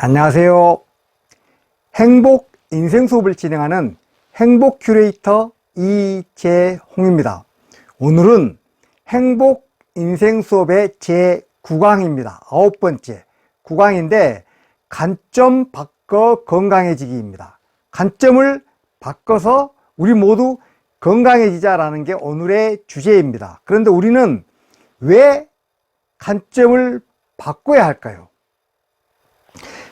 안녕하세요. 행복 인생 수업을 진행하는 행복 큐레이터 이재홍입니다. 오늘은 행복 인생 수업의 제 9강입니다. 9번째 9강인데 관점 바꿔 건강해지기입니다. 관점을 바꿔서 우리 모두 건강해지자라는 게 오늘의 주제입니다. 그런데 우리는 왜 관점을 바꿔야 할까요?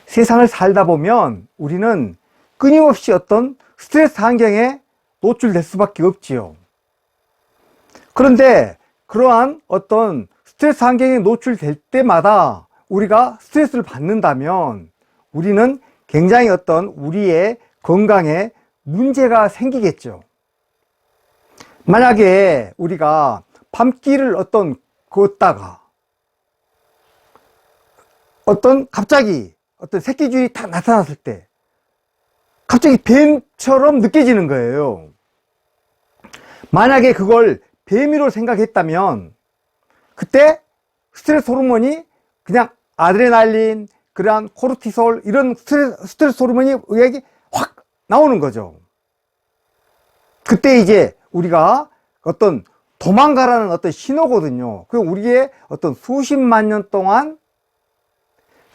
세상을 살다 보면 우리는 끊임없이 어떤 스트레스 환경에 노출될 수밖에 없지요. 그런데 그러한 어떤 스트레스 환경에 노출될 때마다 우리가 스트레스를 받는다면 우리는 굉장히 어떤 우리의 건강에 문제가 생기겠죠. 만약에 우리가 밤길을 걷다가 갑자기 어떤 새끼줄이 딱 나타났을 때 갑자기 뱀처럼 느껴지는 거예요. 만약에 그걸 뱀이로 생각했다면 그때 스트레스 호르몬이 그냥 아드레날린, 그러한 코르티솔 이런 스트레스 호르몬이 여기 확 나오는 거죠. 그때 이제 우리가 어떤 도망가라는 어떤 신호거든요. 그 우리의 어떤 수십만 년 동안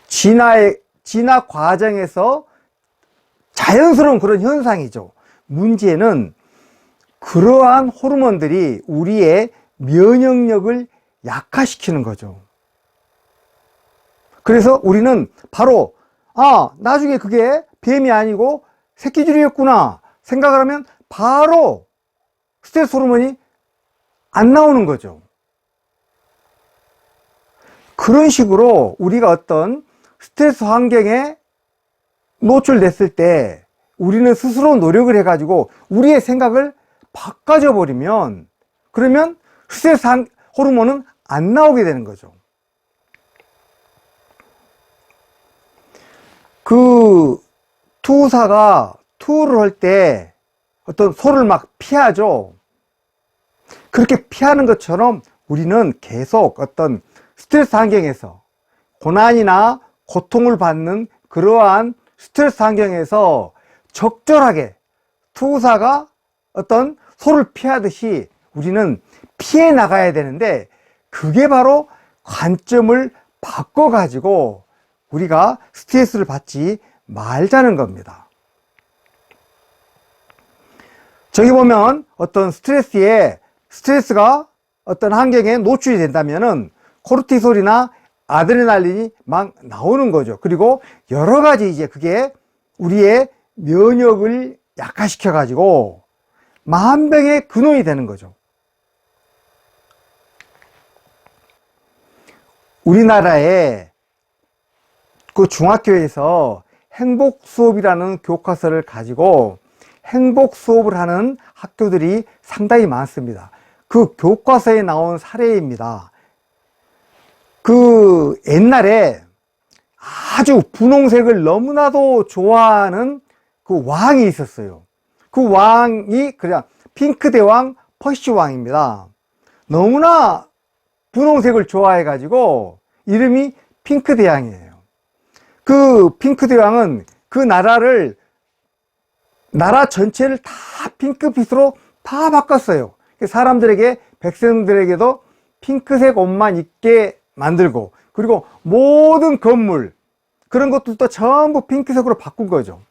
진화 과정에서 자연스러운 그런 현상이죠. 문제는 그러한 호르몬들이 우리의 면역력을 약화시키는 거죠. 그래서 우리는 바로 나중에 그게 뱀이 아니고 새끼줄이었구나 생각을 하면 바로 스트레스 호르몬이 안 나오는 거죠. 그런 식으로 우리가 어떤 스트레스 환경에 노출됐을 때 우리는 스스로 노력을 해가지고 우리의 생각을 바꿔줘 버리면 그러면 스트레스 호르몬은 안 나오게 되는 거죠. 그 투사가 투를 할 때 어떤 소를 막 피하죠. 그렇게 피하는 것처럼 우리는 계속 어떤 스트레스 환경에서 고난이나 고통을 받는 그러한 스트레스 환경에서 적절하게 투사가 어떤 소를 피하듯이 우리는 피해 나가야 되는데 그게 바로 관점을 바꿔 가지고 우리가 스트레스를 받지 말자는 겁니다. 저기 보면 어떤 스트레스가 어떤 환경에 노출이 된다면은 코르티솔이나 아드레날린이 막 나오는 거죠. 그리고 여러 가지 이제 그게 우리의 면역을 약화시켜 가지고 만병의 근원이 되는 거죠. 우리나라에 그 중학교에서 행복 수업이라는 교과서를 가지고 행복 수업을 하는 학교들이 상당히 많습니다. 그 교과서에 나온 사례입니다. 그 옛날에 아주 분홍색을 너무나도 좋아하는 그 왕이 있었어요. 그 왕이 그냥 핑크대왕 퍼시왕입니다. 너무나 분홍색을 좋아해 가지고 이름이 핑크대왕이에요. 그 핑크대왕은 그 나라 전체를 다 핑크빛으로 다 바꿨어요. 사람들에게, 백성들에게도 핑크색 옷만 입게 만들고, 그리고 모든 건물, 그런 것들도 전부 핑크색으로 바꾼 거죠.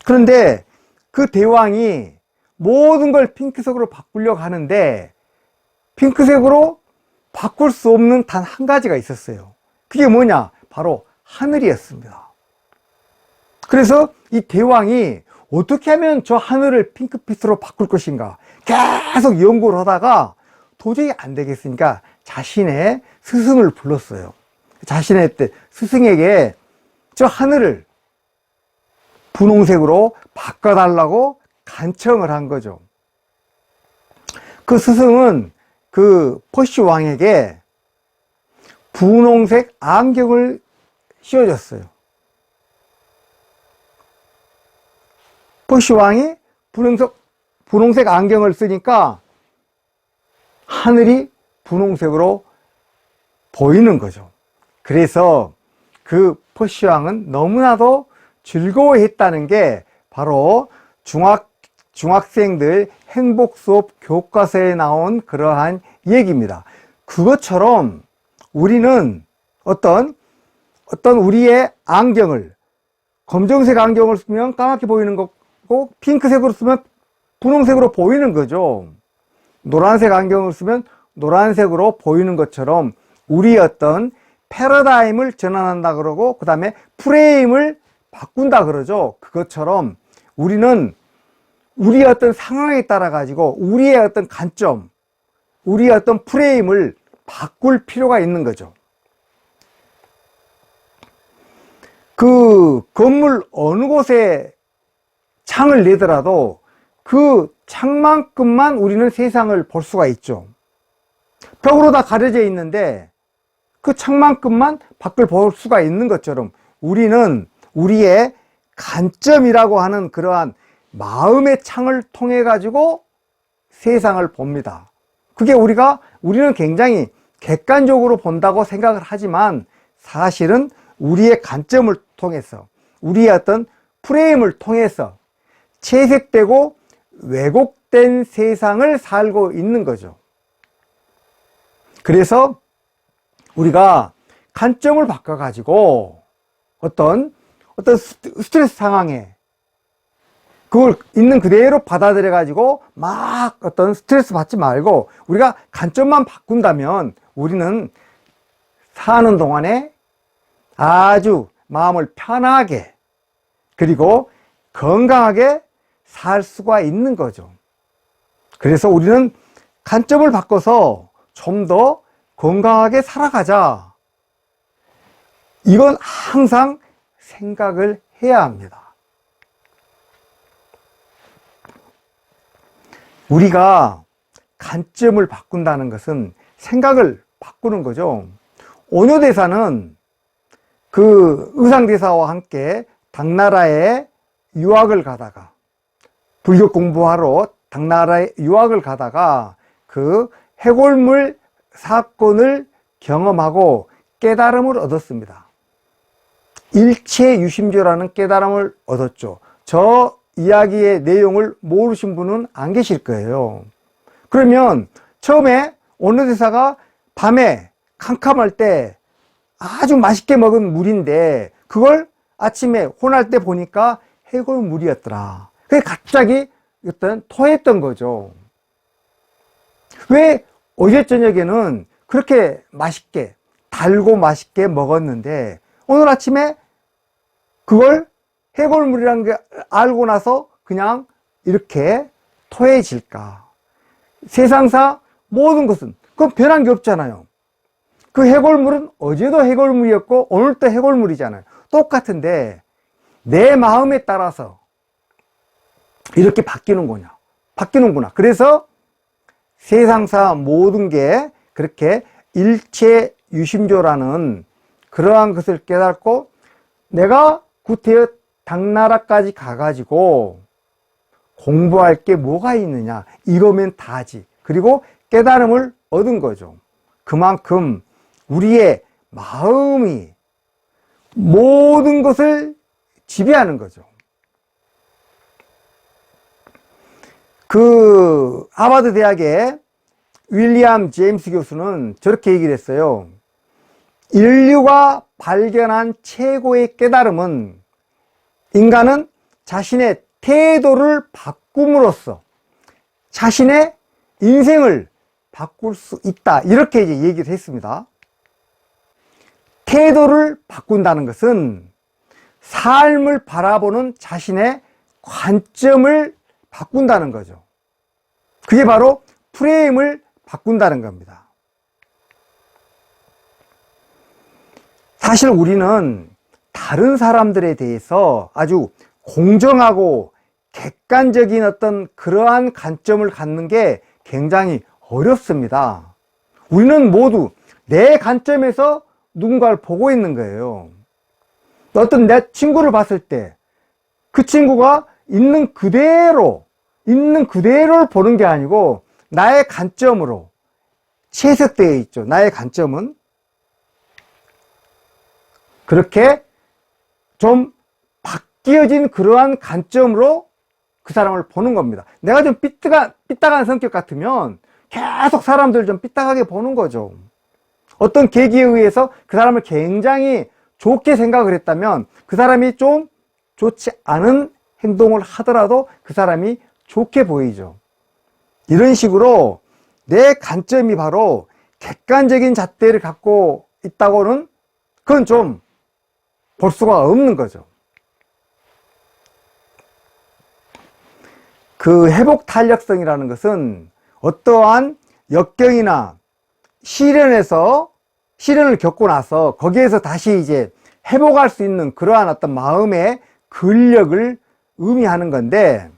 그런데 그 대왕이 모든 걸 핑크색으로 바꾸려고 하는데, 핑크색으로 바꿀 수 없는 단 한 가지가 있었어요. 그게 뭐냐? 바로 하늘이었습니다. 그래서 이 대왕이 어떻게 하면 저 하늘을 핑크빛으로 바꿀 것인가 계속 연구를 하다가 도저히 안 되겠으니까 자신의 스승을 불렀어요. 자신의 스승에게 저 하늘을 분홍색으로 바꿔달라고 간청을 한 거죠. 그 스승은 그 퍼시 왕에게 분홍색 안경을 씌워줬어요. 퍼시 왕이 분홍색 안경을 쓰니까 하늘이 분홍색으로 보이는 거죠. 그래서 그 퍼시왕은 너무나도 즐거워했다는 게 바로 중학생들 행복 수업 교과서에 나온 그러한 얘기입니다. 그것처럼 우리는 어떤 우리의 안경을, 검정색 안경을 쓰면 까맣게 보이는 거고 핑크색으로 쓰면 분홍색으로 보이는 거죠. 노란색 안경을 쓰면 노란색으로 보이는 것처럼 우리의 어떤 패러다임을 전환한다 그러고 그 다음에 프레임을 바꾼다 그러죠. 그것처럼 우리는 우리의 어떤 상황에 따라 가지고 우리의 어떤 관점, 우리의 어떤 프레임을 바꿀 필요가 있는 거죠. 그 건물 어느 곳에 창을 내더라도 그 창만큼만 우리는 세상을 볼 수가 있죠. 벽으로 다 가려져 있는데 그 창만큼만 밖을 볼 수가 있는 것처럼 우리는 우리의 관점이라고 하는 그러한 마음의 창을 통해 가지고 세상을 봅니다. 그게 우리는 굉장히 객관적으로 본다고 생각을 하지만 사실은 우리의 관점을 통해서 우리의 어떤 프레임을 통해서 채색되고 왜곡된 세상을 살고 있는 거죠. 그래서 우리가 관점을 바꿔가지고 어떤 스트레스 상황에 그걸 있는 그대로 받아들여가지고 막 어떤 스트레스 받지 말고 우리가 관점만 바꾼다면 우리는 사는 동안에 아주 마음을 편하게 그리고 건강하게 살 수가 있는 거죠. 그래서 우리는 관점을 바꿔서 좀 더 건강하게 살아가자. 이건 항상 생각을 해야 합니다. 우리가 관점을 바꾼다는 것은 생각을 바꾸는 거죠. 오뇨대사는 그 의상대사와 함께 당나라에 유학을 가다가 불교 공부하러 당나라에 유학을 가다가 그 해골물 사건을 경험하고 깨달음을 얻었습니다. 일체유심조라는 깨달음을 얻었죠. 저 이야기의 내용을 모르신 분은 안 계실 거예요. 그러면 처음에 오뇨대사가 밤에 캄캄할 때 아주 맛있게 먹은 물인데 그걸 아침에 혼할 때 보니까 해골물이었더라. 그게 갑자기 토했던 거죠. 왜 어제 저녁에는 그렇게 맛있게 달고 맛있게 먹었는데 오늘 아침에 그걸 해골물이라는 게 알고 나서 그냥 이렇게 토해질까? 세상사 모든 것은 그건 변한 게 없잖아요. 그 해골물은 어제도 해골물이었고 오늘도 해골물이잖아요. 똑같은데 내 마음에 따라서 이렇게 바뀌는구나. 그래서 세상사 모든 게 그렇게 일체유심조라는 그러한 것을 깨닫고 내가 구태여 당나라까지 가가지고 공부할 게 뭐가 있느냐, 이거면 다지. 그리고 깨달음을 얻은 거죠. 그만큼 우리의 마음이 모든 것을 지배하는 거죠. 그 하버드 대학의 윌리엄 제임스 교수는 저렇게 얘기를 했어요. 인류가 발견한 최고의 깨달음은 인간은 자신의 태도를 바꿈으로써 자신의 인생을 바꿀 수 있다. 이렇게 이제 얘기를 했습니다. 태도를 바꾼다는 것은 삶을 바라보는 자신의 관점을 바꾼다는 거죠. 그게 바로 프레임을 바꾼다는 겁니다. 사실 우리는 다른 사람들에 대해서 아주 공정하고 객관적인 어떤 그러한 관점을 갖는 게 굉장히 어렵습니다. 우리는 모두 내 관점에서 누군가를 보고 있는 거예요. 어떤 내 친구를 봤을 때 그 친구가 있는 그대로를 보는 게 아니고 나의 관점으로 채색되어 있죠. 나의 관점은. 그렇게 좀 바뀌어진 그러한 관점으로 그 사람을 보는 겁니다. 내가 좀 삐딱한 성격 같으면 계속 사람들 좀 삐딱하게 보는 거죠. 어떤 계기에 의해서 그 사람을 굉장히 좋게 생각을 했다면 그 사람이 좀 좋지 않은 행동을 하더라도 그 사람이 좋게 보이죠. 이런 식으로 내 관점이 바로 객관적인 잣대를 갖고 있다고는 그건 좀 볼 수가 없는 거죠. 그 회복 탄력성이라는 것은 어떠한 역경이나 시련을 겪고 나서 거기에서 다시 이제 회복할 수 있는 그러한 어떤 마음의 근력을 의미하는 건데,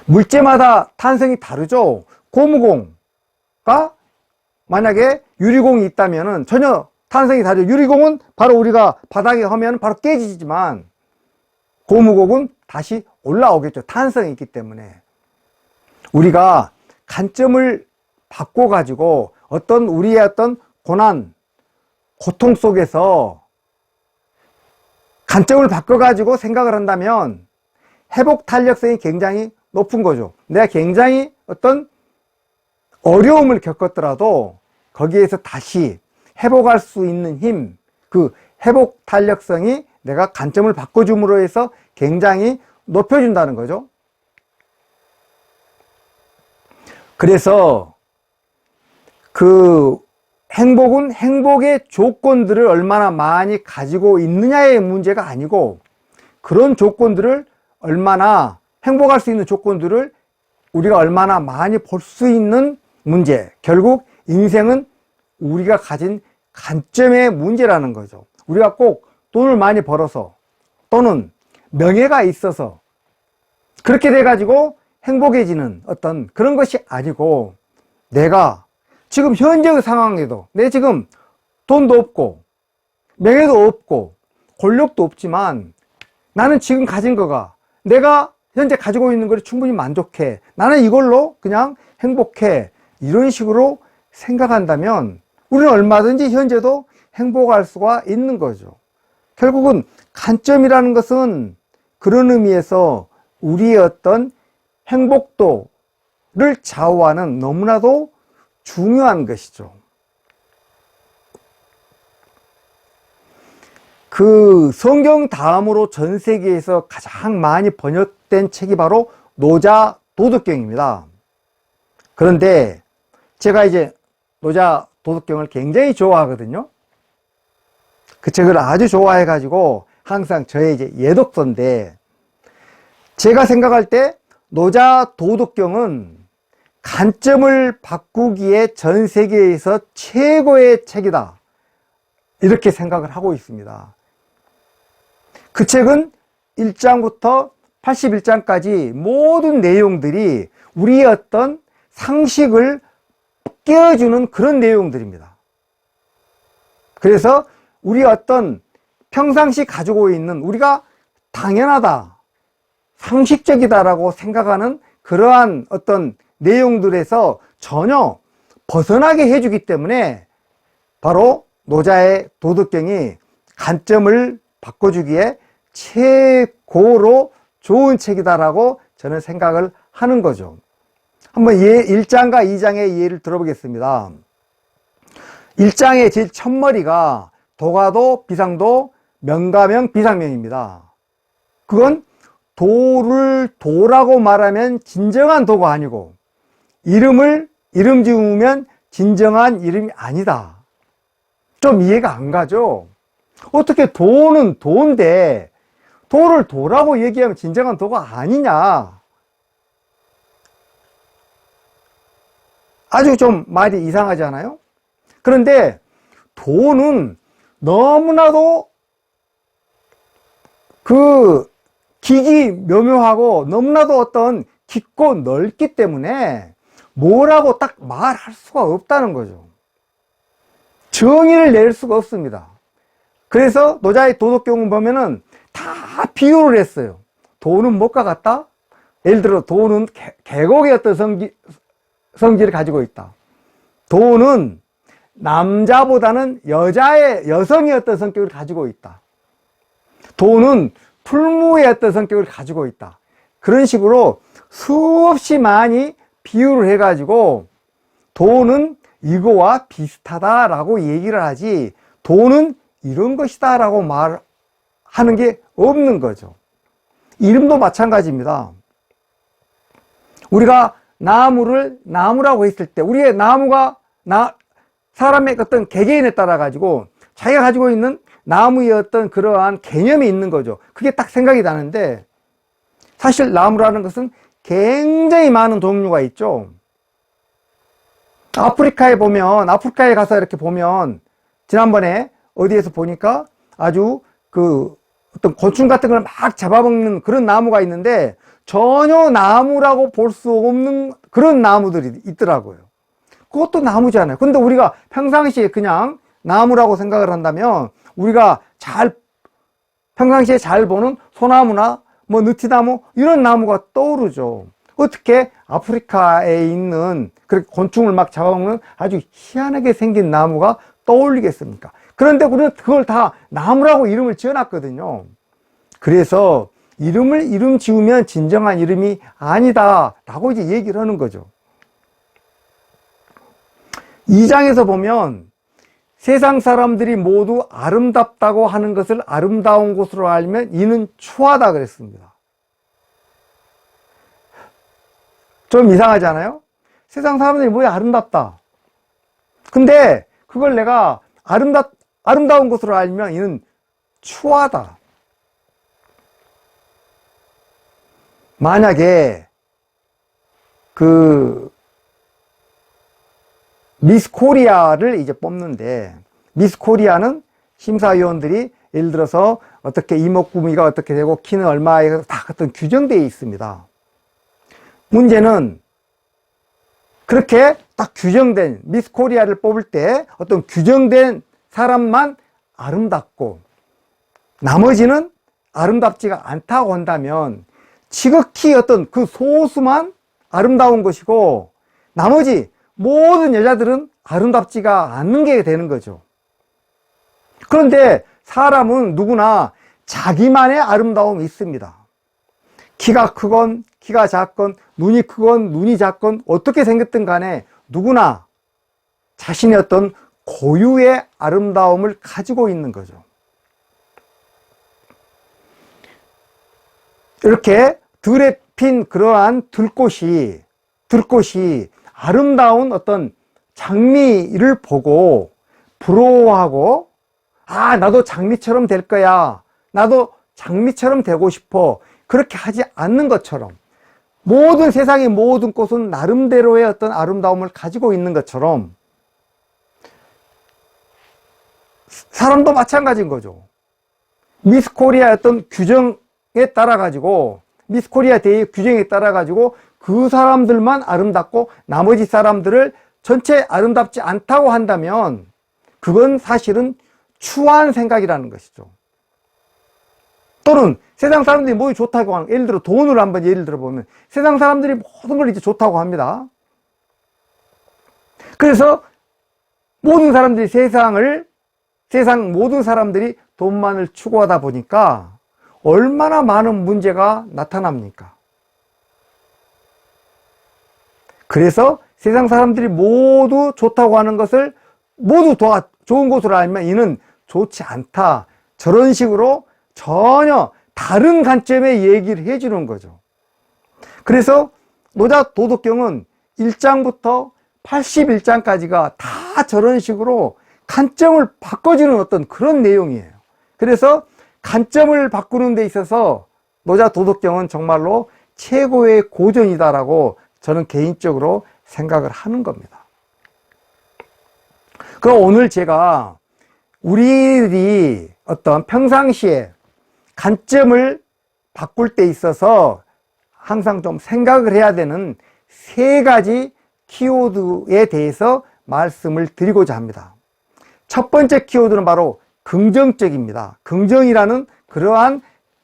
물체마다 탄성이 다르죠. 고무공과 만약에 유리공이 있다면은 전혀 탄성이 다르죠. 유리공은 바로 우리가 바닥에 하면 바로 깨지지만 고무공은 다시 올라오겠죠. 탄성이 있기 때문에. 우리가 관점을 바꿔가지고 어떤 우리의 어떤 고난, 고통 속에서 관점을 바꿔가지고 생각을 한다면 회복 탄력성이 굉장히 높은 거죠. 내가 굉장히 어떤 어려움을 겪었더라도 거기에서 다시 회복할 수 있는 힘, 그 회복 탄력성이 내가 관점을 바꿔줌으로 해서 굉장히 높여준다는 거죠. 그래서 그 행복은 행복의 조건들을 얼마나 많이 가지고 있느냐의 문제가 아니고, 그런 조건들을 얼마나 행복할 수 있는 조건들을 우리가 얼마나 많이 볼 수 있는 문제, 결국 인생은 우리가 가진 관점의 문제라는 거죠. 우리가 꼭 돈을 많이 벌어서 또는 명예가 있어서 그렇게 돼가지고 행복해지는 어떤 그런 것이 아니고, 내가 지금 현재의 상황에도 내 지금 돈도 없고 명예도 없고 권력도 없지만 나는 지금 가진 거가 내가 현재 가지고 있는 것에 충분히 만족해, 나는 이걸로 그냥 행복해, 이런 식으로 생각한다면 우리는 얼마든지 현재도 행복할 수가 있는 거죠. 결국은 관점이라는 것은 그런 의미에서 우리의 어떤 행복도를 좌우하는 너무나도 중요한 것이죠. 그 성경 다음으로 전 세계에서 가장 많이 번역된 책이 바로 노자 도덕경입니다. 그런데 제가 이제 노자 도덕경을 굉장히 좋아하거든요. 그 책을 아주 좋아해 가지고 항상 저의 이제 예독서인데, 제가 생각할 때 노자 도덕경은 관점을 바꾸기에 전 세계에서 최고의 책이다, 이렇게 생각을 하고 있습니다. 그 책은 1장부터 81장까지 모든 내용들이 우리의 어떤 상식을 깨워주는 그런 내용들입니다. 그래서 우리 어떤 평상시 가지고 있는 우리가 당연하다, 상식적이다라고 생각하는 그러한 어떤 내용들에서 전혀 벗어나게 해주기 때문에 바로 노자의 도덕경이 관점을 바꿔주기에 최고로 좋은 책이다라고 저는 생각을 하는 거죠. 한번 1장과 2장의 예를 들어보겠습니다. 1장의 제일 첫머리가 도가도, 비상도, 명가명, 비상명입니다. 그건 도를 도라고 말하면 진정한 도가 아니고, 이름 지으면 진정한 이름이 아니다. 좀 이해가 안 가죠? 어떻게 도는 도인데 도를 도라고 얘기하면 진정한 도가 아니냐? 아주 좀 말이 이상하지 않아요? 그런데 도는 너무나도 그 깊이 묘묘하고 너무나도 어떤 깊고 넓기 때문에 뭐라고 딱 말할 수가 없다는 거죠. 정의를 낼 수가 없습니다. 그래서 노자의 도덕경을 보면은 다 비유를 했어요. 도는 무엇과 같다? 예를 들어 도는 계곡의 어떤 성질을 가지고 있다. 도는 남자보다는 여성의 어떤 성격을 가지고 있다. 돈은 풀무의 어떤 성격을 가지고 있다. 그런 식으로 수없이 많이 비유를 해가지고 돈은 이거와 비슷하다라고 얘기를 하지, 돈은 이런 것이다 라고 말하는 게 없는 거죠. 이름도 마찬가지입니다. 우리가 나무를 나무라고 했을 때, 우리의 나무가 사람의 어떤 개개인에 따라 가지고 자기가 가지고 있는 나무의 어떤 그러한 개념이 있는 거죠. 그게 딱 생각이 나는데, 사실 나무라는 것은 굉장히 많은 종류가 있죠. 아프리카에 가서 이렇게 보면, 지난번에 어디에서 보니까 아주 어떤 곤충 같은 걸 막 잡아먹는 그런 나무가 있는데, 전혀 나무라고 볼 수 없는 그런 나무들이 있더라고요. 그것도 나무잖아요. 근데 우리가 평상시에 그냥 나무라고 생각을 한다면, 우리가 평상시에 잘 보는 소나무나 뭐 느티나무 이런 나무가 떠오르죠. 어떻게 아프리카에 있는 그렇게 곤충을 막 잡아먹는 아주 희한하게 생긴 나무가 떠올리겠습니까? 그런데 우리는 그걸 다 나무라고 이름을 지어놨거든요. 그래서 이름 지으면 진정한 이름이 아니다 라고 이제 얘기를 하는 거죠. 2장에서 보면 세상 사람들이 모두 아름답다고 하는 것을 아름다운 것으로 알면 이는 추하다 그랬습니다. 좀 이상하지 않아요? 세상 사람들이 뭐야 아름답다. 근데 그걸 내가 아름다운 것으로 알면 이는 추하다. 만약에 미스 코리아를 이제 뽑는데, 미스 코리아는 심사위원들이 예를 들어서 어떻게 이목구미가 어떻게 되고 키는 얼마에 다 어떤 규정되어 있습니다. 문제는 그렇게 딱 규정된 미스 코리아를 뽑을 때 어떤 규정된 사람만 아름답고 나머지는 아름답지가 않다고 한다면, 지극히 어떤 그 소수만 아름다운 것이고 나머지 모든 여자들은 아름답지가 않는 게 되는 거죠. 그런데 사람은 누구나 자기만의 아름다움이 있습니다. 키가 크건 키가 작건 눈이 크건 눈이 작건 어떻게 생겼든 간에 누구나 자신의 어떤 고유의 아름다움을 가지고 있는 거죠. 이렇게 들에 핀 그러한 들꽃이 아름다운 어떤 장미를 보고 부러워하고, 아, 나도 장미처럼 될 거야, 나도 장미처럼 되고 싶어, 그렇게 하지 않는 것처럼 모든 세상의 모든 꽃은 나름대로의 어떤 아름다움을 가지고 있는 것처럼 사람도 마찬가지인 거죠. 미스 코리아의 어떤 규정에 따라 가지고, 미스 코리아 대회 규정에 따라 가지고 그 사람들만 아름답고 나머지 사람들을 전체 아름답지 않다고 한다면 그건 사실은 추한 생각이라는 것이죠. 또는 세상 사람들이 뭐 좋다고 하는, 예를 들어 돈을 한번 예를 들어 보면 세상 사람들이 모든 걸 이제 좋다고 합니다. 그래서 모든 사람들이 세상 모든 사람들이 돈만을 추구하다 보니까 얼마나 많은 문제가 나타납니까? 그래서 세상 사람들이 모두 좋다고 하는 것을 모두 좋은 것으로 알면 이는 좋지 않다, 저런 식으로 전혀 다른 관점의 얘기를 해주는 거죠. 그래서 노자 도덕경은 1장부터 81장까지가 다 저런 식으로 관점을 바꿔주는 어떤 그런 내용이에요. 그래서 관점을 바꾸는 데 있어서 노자 도덕경은 정말로 최고의 고전이다라고 저는 개인적으로 생각을 하는 겁니다. 그럼 오늘 제가 우리들이 어떤 평상시에 관점을 바꿀 때 있어서 항상 좀 생각을 해야 되는 3가지 키워드에 대해서 말씀을 드리고자 합니다. 첫 번째 키워드는 바로 긍정적입니다. 긍정이라는 그러한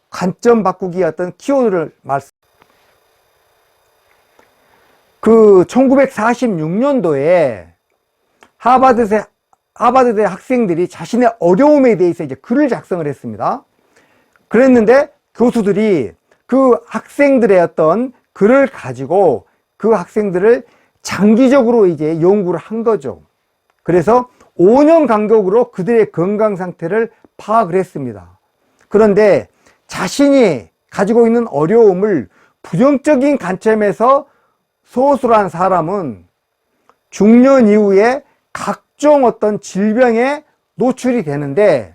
관점 바꾸기의 어떤 키워드를 1946년도에 하버드대 학생들이 자신의 어려움에 대해서 이제 글을 작성을 했습니다. 그랬는데 교수들이 그 학생들의 어떤 글을 가지고 그 학생들을 장기적으로 이제 연구를 한 거죠. 그래서 5년 간격으로 그들의 건강 상태를 파악을 했습니다. 그런데 자신이 가지고 있는 어려움을 부정적인 관점에서 소술한 사람은 중년 이후에 각종 어떤 질병에 노출이 되는데,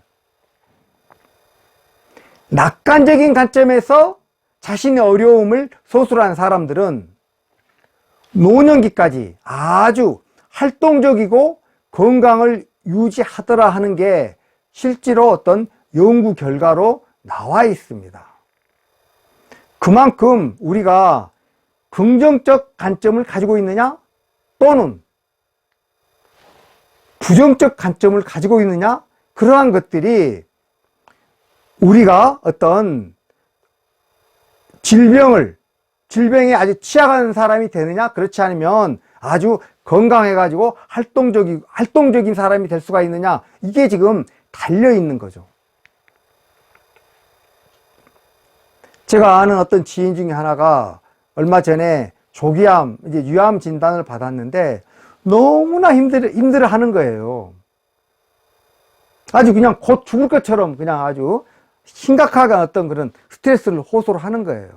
낙관적인 관점에서 자신의 어려움을 소술한 사람들은 노년기까지 아주 활동적이고 건강을 유지하더라 하는 게 실제로 어떤 연구 결과로 나와 있습니다. 그만큼 우리가 긍정적 관점을 가지고 있느냐 또는 부정적 관점을 가지고 있느냐, 그러한 것들이 우리가 어떤 질병에 아주 취약한 사람이 되느냐, 그렇지 않으면 아주 건강해가지고 활동적인 사람이 될 수가 있느냐, 이게 지금 달려있는 거죠. 제가 아는 어떤 지인 중에 하나가 얼마 전에 조기암, 이제 유암 진단을 받았는데 너무나 힘들어 하는 거예요. 아주 그냥 곧 죽을 것처럼 그냥 아주 심각하게 어떤 그런 스트레스를 호소를 하는 거예요.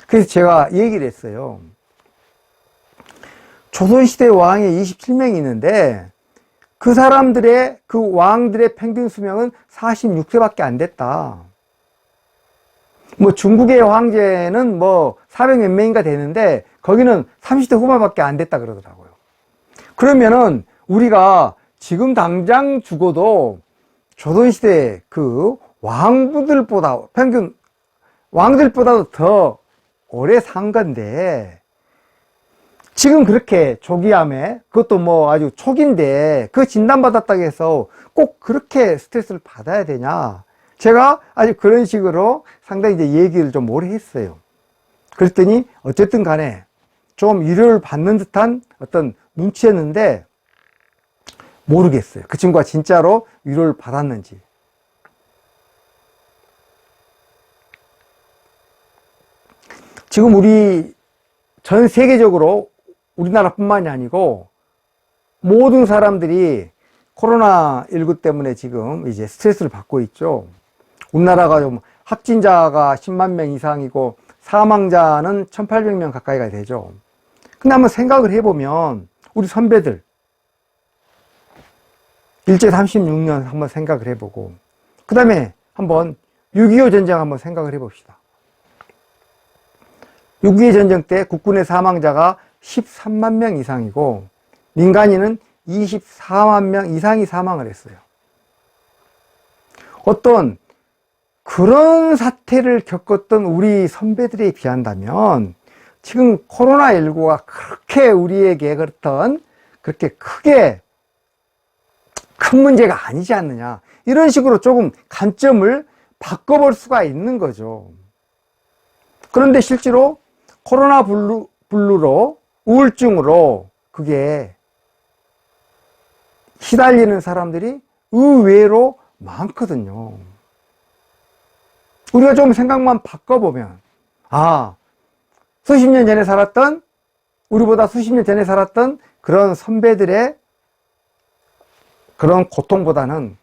그래서 제가 얘기를 했어요. 조선시대 왕이 27명이 있는데 그 사람들의, 그 왕들의 평균 수명은 46세밖에 안 됐다. 뭐 중국의 황제는 뭐 400몇 명인가 되는데 거기는 30대 후반밖에 안 됐다 그러더라고요. 그러면은 우리가 지금 당장 죽어도 조선시대 그 왕들보다도 더 오래 산 건데, 지금 그렇게 조기암에, 그것도 뭐 아주 초기인데 그 진단받았다고 해서 꼭 그렇게 스트레스를 받아야 되냐, 제가 아주 그런 식으로 상당히 이제 얘기를 좀 오래 했어요. 그랬더니 어쨌든 간에 좀 위로를 받는 듯한 어떤 눈치였는데 모르겠어요. 그 친구가 진짜로 위로를 받았는지. 지금 우리 전 세계적으로 우리나라뿐만이 아니고 모든 사람들이 코로나19 때문에 지금 이제 스트레스를 받고 있죠. 우리나라가 좀 확진자가 10만 명 이상이고 사망자는 1,800명 가까이가 되죠. 근데 한번 생각을 해보면 우리 선배들 일제 36년 한번 생각을 해보고, 그 다음에 한번 6.25 전쟁 한번 생각을 해봅시다. 6.25 전쟁 때 국군의 사망자가 13만 명 이상이고 민간인은 24만 명 이상이 사망을 했어요. 어떤 그런 사태를 겪었던 우리 선배들에 비한다면 지금 코로나19가 그렇게 우리에게 그렇게 크게 큰 문제가 아니지 않느냐, 이런 식으로 조금 관점을 바꿔볼 수가 있는 거죠. 그런데 실제로 코로나 블루로, 우울증으로 그게 시달리는 사람들이 의외로 많거든요. 우리가 좀 생각만 바꿔보면, 수십 년 전에 살았던, 우리보다 수십 년 전에 살았던 그런 선배들의 그런 고통보다는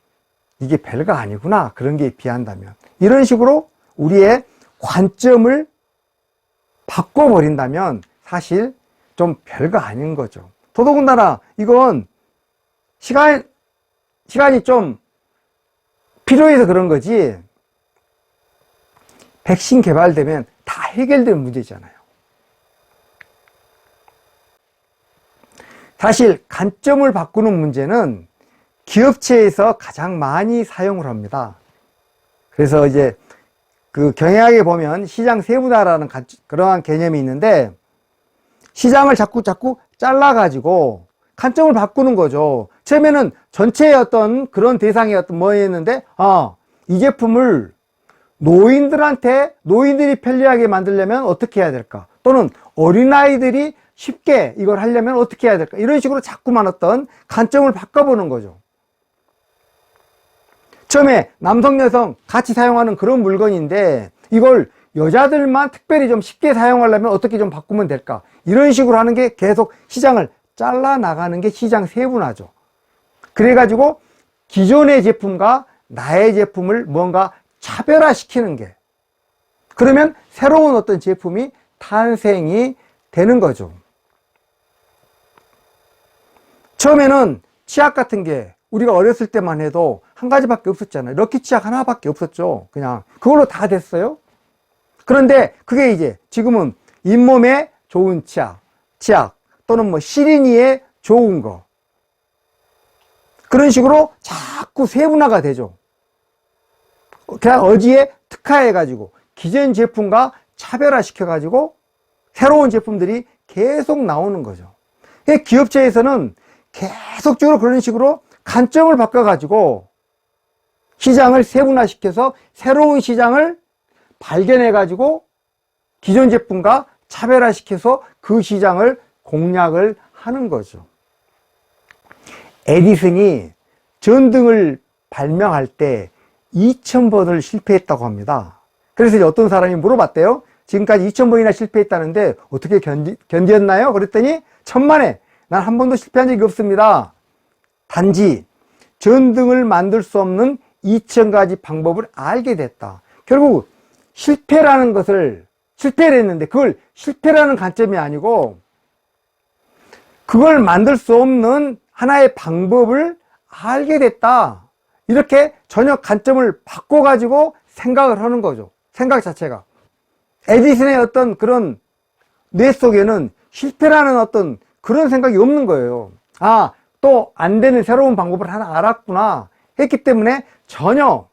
이게 별거 아니구나, 그런 게 비한다면. 이런 식으로 우리의 관점을 바꿔버린다면 사실 좀 별거 아닌 거죠. 더더군다나 이건 시간이 좀 필요해서 그런 거지, 백신 개발되면 다 해결될 문제잖아요. 사실 관점을 바꾸는 문제는 기업체에서 가장 많이 사용을 합니다. 그래서 이제 그 경영학에 보면 시장 세분화라는 그러한 개념이 있는데, 시장을 자꾸 잘라가지고 관점을 바꾸는 거죠. 처음에는 전체의 어떤 그런 대상의 어떤 뭐였는데, 이 제품을 노인들이 편리하게 만들려면 어떻게 해야 될까? 또는 어린아이들이 쉽게 이걸 하려면 어떻게 해야 될까? 이런 식으로 자꾸만 어떤 관점을 바꿔보는 거죠. 처음에 남성, 여성 같이 사용하는 그런 물건인데 이걸 여자들만 특별히 좀 쉽게 사용하려면 어떻게 좀 바꾸면 될까? 이런 식으로 하는 게 계속 시장을 잘라나가는 게 시장 세분화죠. 그래가지고 기존의 제품과 나의 제품을 뭔가 차별화시키는 게, 그러면 새로운 어떤 제품이 탄생이 되는 거죠. 처음에는 치약 같은 게 우리가 어렸을 때만 해도 한 가지밖에 없었잖아요. 럭키 치약 하나밖에 없었죠. 그냥 그걸로 다 됐어요. 그런데 그게 이제 지금은 잇몸에 좋은 치약 또는 뭐 시린이에 좋은 거, 그런 식으로 자꾸 세분화가 되죠. 그냥 어디에 특화해가지고 기존 제품과 차별화시켜가지고 새로운 제품들이 계속 나오는 거죠. 기업체에서는 계속적으로 그런 식으로 관점을 바꿔가지고 시장을 세분화시켜서 새로운 시장을 발견해가지고 기존 제품과 차별화시켜서 그 시장을 공략을 하는 거죠. 에디슨이 전등을 발명할 때 2000번을 실패했다고 합니다. 그래서 이제 어떤 사람이 물어봤대요. 지금까지 2000번이나 실패했다는데 어떻게 견뎠나요? 그랬더니 천만에 난 한 번도 실패한 적이 없습니다. 단지 전등을 만들 수 없는 2000가지 방법을 알게 됐다. 결국 실패라는 것을 실패를 했는데 그걸 실패라는 관점이 아니고 그걸 만들 수 없는 하나의 방법을 알게 됐다. 이렇게 전혀 관점을 바꿔가지고 생각을 하는 거죠. 생각 자체가. 에디슨의 어떤 그런 뇌 속에는 실패라는 어떤 그런 생각이 없는 거예요. 아, 또 안 되는 새로운 방법을 하나 알았구나 했기 때문에 전혀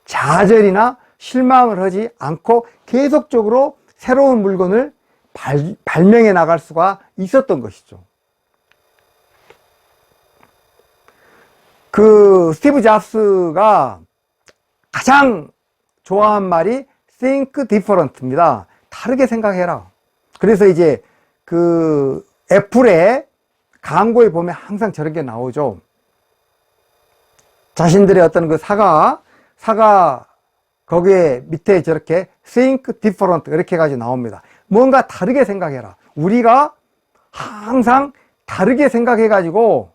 좌절이나 실망을 하지 않고 계속적으로 새로운 물건을 발명해 나갈 수가 있었던 것이죠. 그 스티브 잡스가 가장 좋아한 말이 think different입니다. 다르게 생각해라. 그래서 이제 그 애플의 광고에 보면 항상 저런 게 나오죠. 자신들의 어떤 그 사과 거기에 밑에 저렇게 think different 이렇게 해가지고 나옵니다. 뭔가 다르게 생각해라. 우리가 항상 다르게 생각해가지고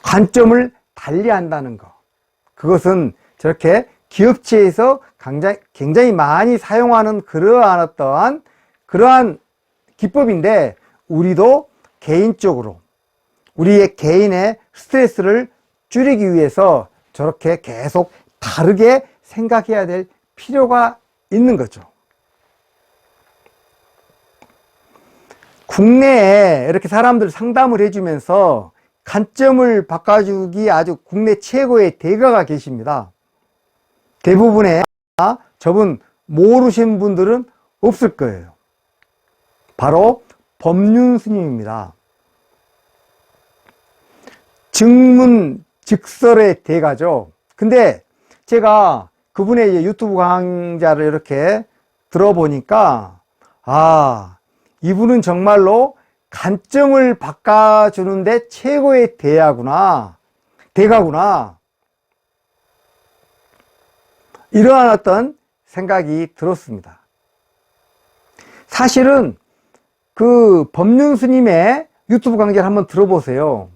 관점을 달리 한다는 거. 그것은 저렇게 기업체에서 굉장히 많이 사용하는 그러한 기법인데 우리도 개인적으로 우리의 개인의 스트레스를 줄이기 위해서 저렇게 계속 다르게 생각해야 될 필요가 있는 거죠. 국내에 이렇게 사람들 상담을 해주면서 관점을 바꿔주기 아주 국내 최고의 대가가 계십니다. 대부분의 저분 모르신 분들은 없을 거예요. 바로 법륜 스님입니다. 증문즉설의 대가죠. 근데 제가 그분의 이제 유튜브 강좌를 이렇게 들어보니까 이분은 정말로 관점을 바꿔주는데 최고의 대가구나. 이러한 어떤 생각이 들었습니다. 사실은 그 법륜 스님의 유튜브 강좌를 한번 들어보세요.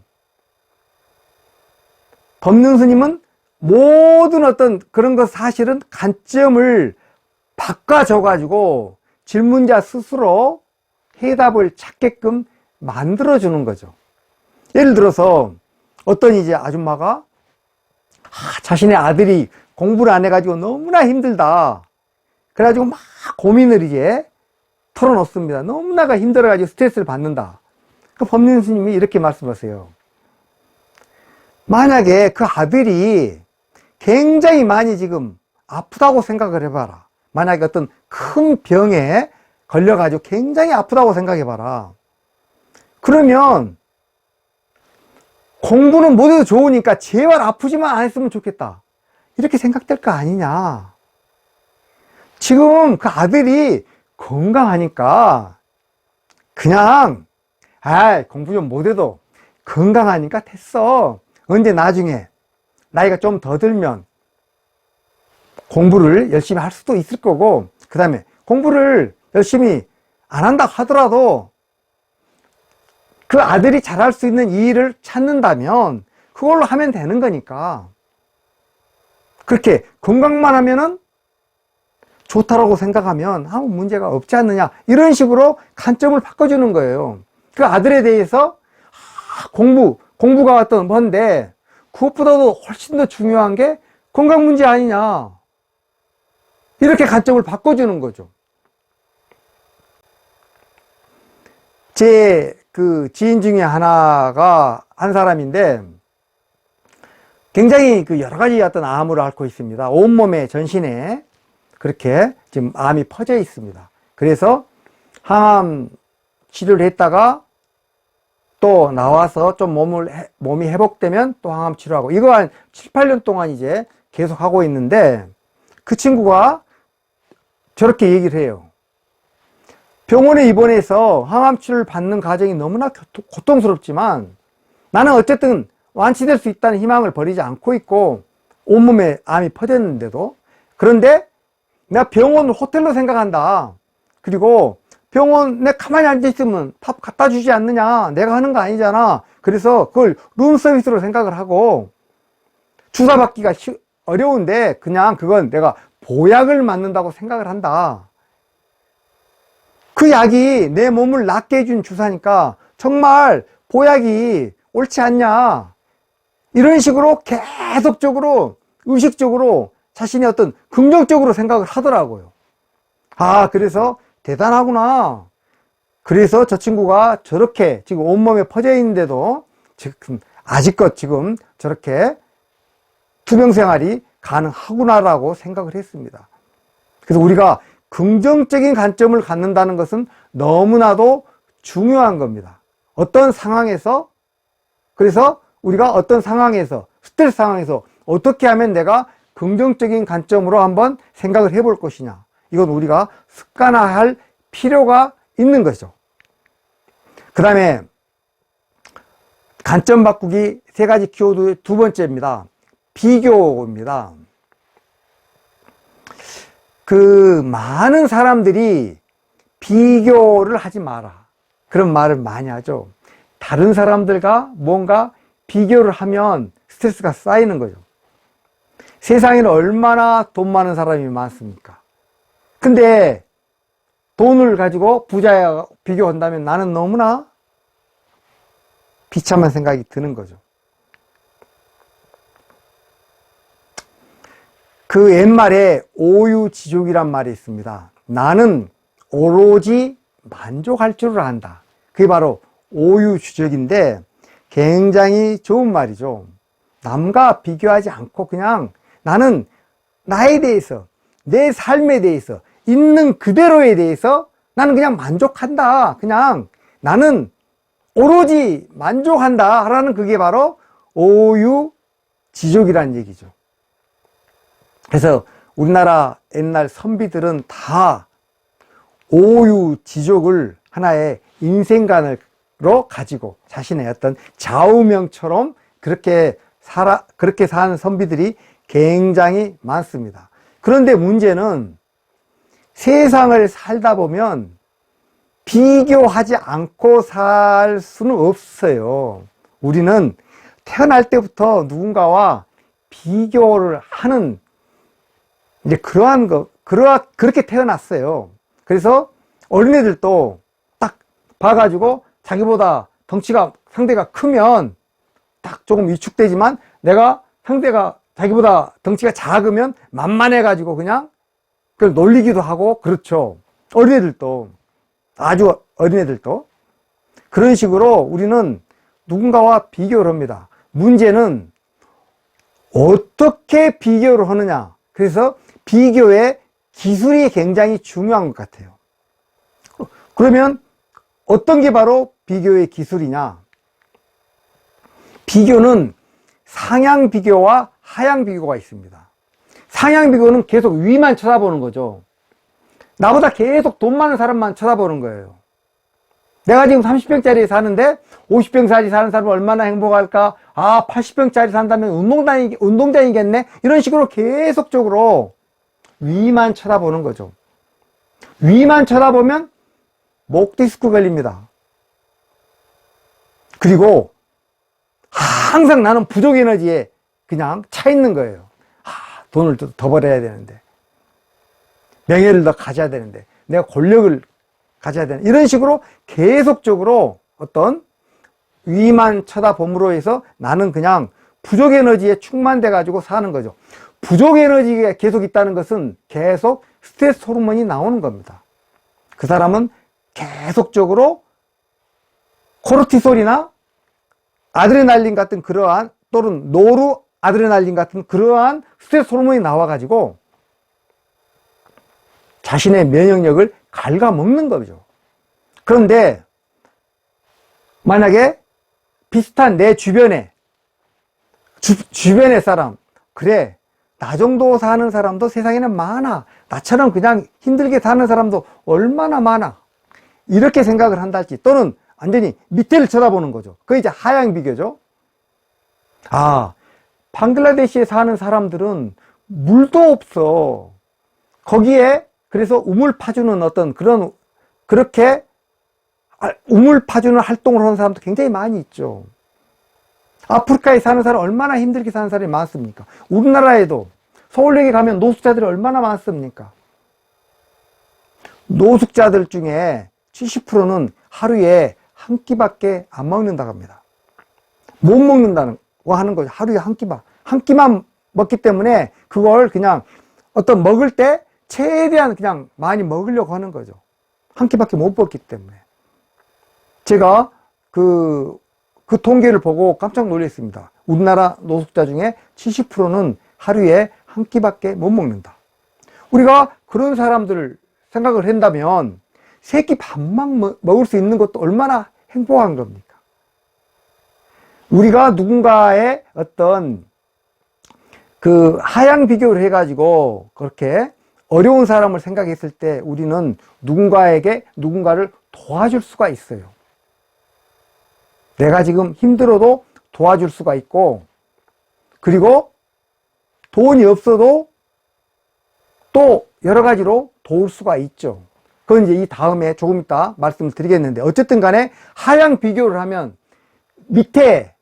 법륜 스님은 모든 어떤 그런 것 사실은 관점을 바꿔줘가지고 질문자 스스로 해답을 찾게끔 만들어주는 거죠. 예를 들어서 어떤 이제 아줌마가 자신의 아들이 공부를 안 해가지고 너무나 힘들다. 그래가지고 막 고민을 이제 털어놓습니다. 너무나가 힘들어가지고 스트레스를 받는다. 그 법륜 스님이 이렇게 말씀하세요. 만약에 그 아들이 굉장히 많이 지금 아프다고 생각을 해봐라. 만약에 어떤 큰 병에 걸려가지고 굉장히 아프다고 생각해봐라. 그러면 공부는 못해도 좋으니까 제발 아프지만 안 했으면 좋겠다. 이렇게 생각될 거 아니냐. 지금 그 아들이 건강하니까 그냥 공부 좀 못해도 건강하니까 됐어. 언제 나중에 나이가 좀 더 들면 공부를 열심히 할 수도 있을 거고, 그 다음에 공부를 열심히 안 한다 하더라도 그 아들이 잘할 수 있는 일을 찾는다면 그걸로 하면 되는 거니까, 그렇게 건강만 하면은 좋다라고 생각하면 아무 문제가 없지 않느냐, 이런 식으로 관점을 바꿔주는 거예요. 그 아들에 대해서 공부가 어떤 뭔데 그것보다도 훨씬 더 중요한 게 건강 문제 아니냐, 이렇게 관점을 바꿔주는 거죠. 제 그 지인 중에 하나가 한 사람인데 굉장히 그 여러 가지 어떤 암을 앓고 있습니다. 온몸에 전신에 그렇게 지금 암이 퍼져 있습니다. 그래서 항암 치료를 했다가 또 나와서 좀 몸이 회복되면 또 항암 치료하고, 이거 한 7, 8년 동안 이제 계속 하고 있는데, 그 친구가 저렇게 얘기를 해요. 병원에 입원해서 항암 치료를 받는 과정이 너무나 고통스럽지만 나는 어쨌든 완치될 수 있다는 희망을 버리지 않고 있고, 온몸에 암이 퍼졌는데도, 그런데 내가 병원을 호텔로 생각한다. 그리고 병원에 가만히 앉아있으면 밥 갖다 주지 않느냐, 내가 하는 거 아니잖아. 그래서 그걸 룸서비스로 생각을 하고, 주사 받기가 어려운데 그냥 그건 내가 보약을 맞는다고 생각을 한다. 그 약이 내 몸을 낫게 해준 주사니까 정말 보약이 옳지 않냐, 이런 식으로 계속적으로 의식적으로 자신이 어떤 긍정적으로 생각을 하더라고요. 아, 그래서 대단하구나. 그래서 저 친구가 저렇게 지금 온몸에 퍼져 있는데도 지금 아직껏 지금 저렇게 투병 생활이 가능하구나라고 생각을 했습니다. 그래서 우리가 긍정적인 관점을 갖는다는 것은 너무나도 중요한 겁니다. 어떤 상황에서, 그래서 우리가 어떤 상황에서, 스트레스 상황에서 어떻게 하면 내가 긍정적인 관점으로 한번 생각을 해볼 것이냐, 이건 우리가 습관화할 필요가 있는 거죠. 그 다음에 관점 바꾸기 세 가지 키워드 두 번째입니다. 비교입니다. 그 많은 사람들이 비교를 하지 마라, 그런 말을 많이 하죠. 다른 사람들과 뭔가 비교를 하면 스트레스가 쌓이는 거죠. 세상에는 얼마나 돈 많은 사람이 많습니까? 근데 돈을 가지고 부자와 비교한다면 나는 너무나 비참한 생각이 드는 거죠. 그 옛말에 오유지족이란 말이 있습니다. 나는 오로지 만족할 줄을 안다. 그게 바로 오유지족인데 굉장히 좋은 말이죠. 남과 비교하지 않고 그냥 나는 나에 대해서, 내 삶에 대해서, 있는 그대로에 대해서 나는 그냥 만족한다. 그냥 나는 오로지 만족한다 라는, 그게 바로 오유지족이라는 얘기죠. 그래서 우리나라 옛날 선비들은 다 오유지족을 하나의 인생관으로 가지고 자신의 어떤 좌우명처럼 그렇게 사는 선비들이 굉장히 많습니다. 그런데 문제는 세상을 살다 보면 비교하지 않고 살 수는 없어요. 우리는 태어날 때부터 누군가와 비교를 하는, 이제 그렇게 태어났어요. 그래서 어린애들도 딱 봐가지고 자기보다 덩치가 상대가 크면 딱 조금 위축되지만, 내가 상대가 자기보다 덩치가 작으면 만만해가지고 그냥 그걸 놀리기도 하고, 그렇죠. 어린애들도, 아주 어린애들도. 그런 식으로 우리는 누군가와 비교를 합니다. 문제는 어떻게 비교를 하느냐. 그래서 비교의 기술이 굉장히 중요한 것 같아요. 그러면 어떤 게 바로 비교의 기술이냐? 비교는 상향 비교와 하향 비교가 있습니다. 상향 비교는 계속 위만 쳐다보는 거죠. 나보다 계속 돈 많은 사람만 쳐다보는 거예요. 내가 지금 30평짜리 사는데 50평짜리 사는 사람은 얼마나 행복할까? 아, 80평짜리 산다면 운동장이겠네? 이런 식으로 계속적으로 위만 쳐다보는 거죠. 위만 쳐다보면 목 디스크 걸립니다. 그리고 항상 나는 부족 에너지에 그냥 차 있는 거예요. 돈을 더 벌어야 되는데, 명예를 더 가져야 되는데, 내가 권력을 가져야 되는, 이런 식으로 계속적으로 어떤 위만 쳐다봄으로 해서 나는 그냥 부족 에너지에 충만돼 가지고 사는 거죠. 부족 에너지가 계속 있다는 것은 계속 스트레스 호르몬이 나오는 겁니다. 그 사람은 계속적으로 코르티솔이나 아드레날린 같은 그러한, 또는 노르 아드레날린 같은 그러한 스트레스 호르몬이 나와 가지고 자신의 면역력을 갉아먹는 거죠. 그런데 만약에 비슷한 내 주변에 주변의 사람, 그래, 나 정도 사는 사람도 세상에는 많아, 나처럼 그냥 힘들게 사는 사람도 얼마나 많아, 이렇게 생각을 한달지, 또는 완전히 밑에를 쳐다보는 거죠. 그게 이제 하향 비교죠. 아, 방글라데시에 사는 사람들은 물도 없어. 거기에 그래서 우물 파주는 어떤 그렇게 우물 파주는 활동을 하는 사람도 굉장히 많이 있죠. 아프리카에 사는 사람 얼마나 힘들게 사는 사람이 많습니까? 우리나라에도 서울역에 가면 노숙자들이 얼마나 많습니까? 노숙자들 중에 70%는 하루에 한 끼밖에 안 먹는다고 합니다. 못 먹는다고 하는 거죠. 하루에 한 끼만 먹기 때문에 그걸 그냥 어떤 먹을 때 최대한 그냥 많이 먹으려고 하는 거죠. 한 끼밖에 못 먹기 때문에. 제가 그 통계를 보고 깜짝 놀랐습니다. 우리나라 노숙자 중에 70%는 하루에 한 끼밖에 못 먹는다. 우리가 그런 사람들을 생각을 한다면 세 끼 밥만 먹을 수 있는 것도 얼마나 행복한 겁니까? 우리가 누군가의 어떤 그 하향 비교를 해가지고 그렇게 어려운 사람을 생각했을 때 우리는 누군가를 도와줄 수가 있어요. 내가 지금 힘들어도 도와줄 수가 있고, 그리고 돈이 없어도 또 여러 가지로 도울 수가 있죠. 그건 이제 이 다음에 조금 이따 말씀을 드리겠는데, 어쨌든 간에 하향 비교를 하면 밑에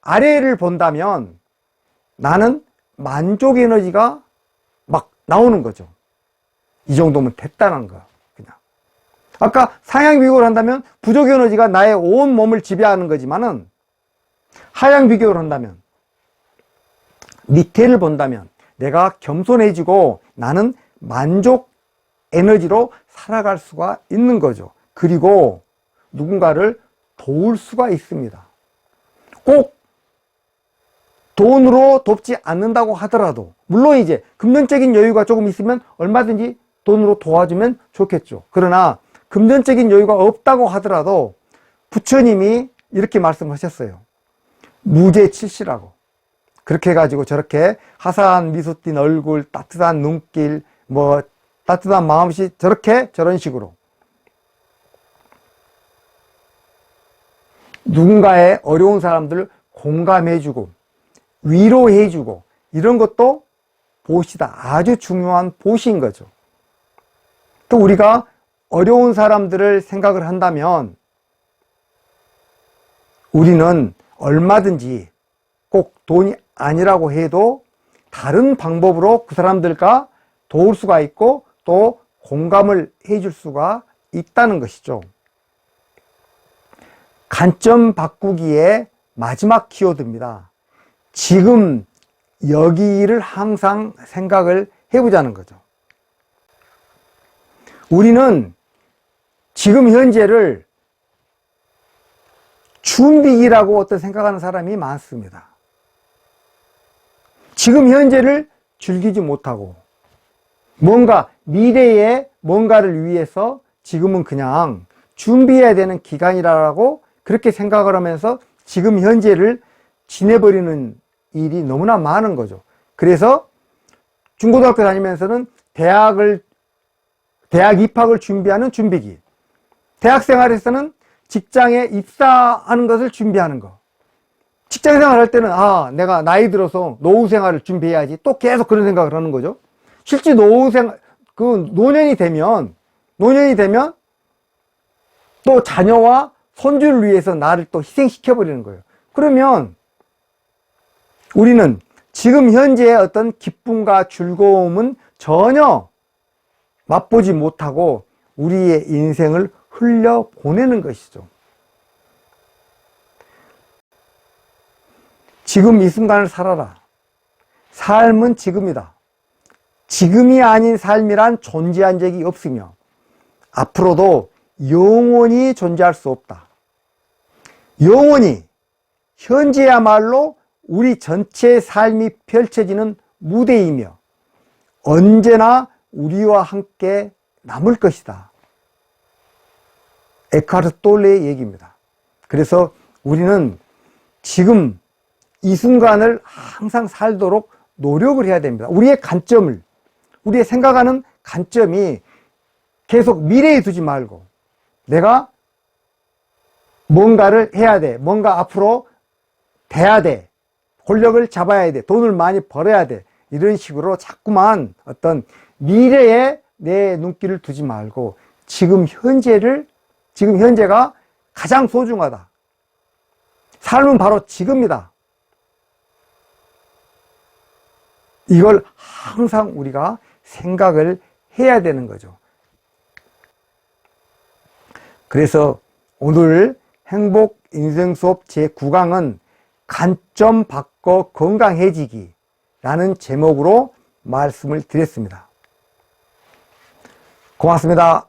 아래를 본다면 나는 만족 에너지가 막 나오는 거죠. 이 정도면 됐다는 거야. 그냥 아까 상향 비교를 한다면 부족 에너지가 나의 온 몸을 지배하는 거지만은, 하향 비교를 한다면 밑에를 본다면 내가 겸손해지고 나는 만족 에너지로 살아갈 수가 있는 거죠. 그리고 누군가를 도울 수가 있습니다. 꼭 돈으로 돕지 않는다고 하더라도, 물론 이제 금전적인 여유가 조금 있으면 얼마든지 돈으로 도와주면 좋겠죠. 그러나 금전적인 여유가 없다고 하더라도 부처님이 이렇게 말씀하셨어요. 무죄칠시라고. 그렇게 해가지고 저렇게 화사한 미소 띤 얼굴, 따뜻한 눈길, 따뜻한 마음씨, 저런 식으로 누군가의 어려운 사람들을 공감해주고 위로해주고, 이런 것도 보시다. 아주 중요한 보시인 거죠. 또 우리가 어려운 사람들을 생각을 한다면 우리는 얼마든지 꼭 돈이 아니라고 해도 다른 방법으로 그 사람들과 도울 수가 있고 또 공감을 해줄 수가 있다는 것이죠. 관점 바꾸기의 마지막 키워드입니다. 지금 여기를 항상 생각을 해보자는 거죠. 우리는 지금 현재를 준비기라고 어떤 생각하는 사람이 많습니다. 지금 현재를 즐기지 못하고 뭔가 미래에 뭔가를 위해서 지금은 그냥 준비해야 되는 기간이라고 그렇게 생각을 하면서 지금 현재를 지내버리는 일이 너무나 많은 거죠. 그래서 중고등학교 다니면서는 대학 입학을 준비하는 준비기, 대학 생활에서는 직장에 입사하는 것을 준비하는 거. 직장 생활할 때는 내가 나이 들어서 노후 생활을 준비해야지, 또 계속 그런 생각을 하는 거죠. 실제 노후 생활, 노년이 되면 또 자녀와 손주를 위해서 나를 또 희생시켜 버리는 거예요. 그러면 우리는 지금 현재의 어떤 기쁨과 즐거움은 전혀 맛보지 못하고 우리의 인생을 흘려보내는 것이죠. 지금 이 순간을 살아라. 삶은 지금이다. 지금이 아닌 삶이란 존재한 적이 없으며 앞으로도 영원히 존재할 수 없다. 영원히, 현재야말로 우리 전체의 삶이 펼쳐지는 무대이며 언제나 우리와 함께 남을 것이다. 에카르트 돌레의 얘기입니다. 그래서 우리는 지금 이 순간을 항상 살도록 노력을 해야 됩니다. 우리의 관점을, 우리의 생각하는 관점이 계속 미래에 두지 말고 내가 뭔가를 해야 돼, 뭔가 앞으로 돼야 돼, 권력을 잡아야 돼, 돈을 많이 벌어야 돼, 이런 식으로 자꾸만 어떤 미래에 내 눈길을 두지 말고 지금 현재가 가장 소중하다. 삶은 바로 지금이다. 이걸 항상 우리가 생각을 해야 되는 거죠. 그래서 오늘 행복 인생 수업 제9강은 관점 바꿔 건강해지기 라는 제목으로 말씀을 드렸습니다. 고맙습니다.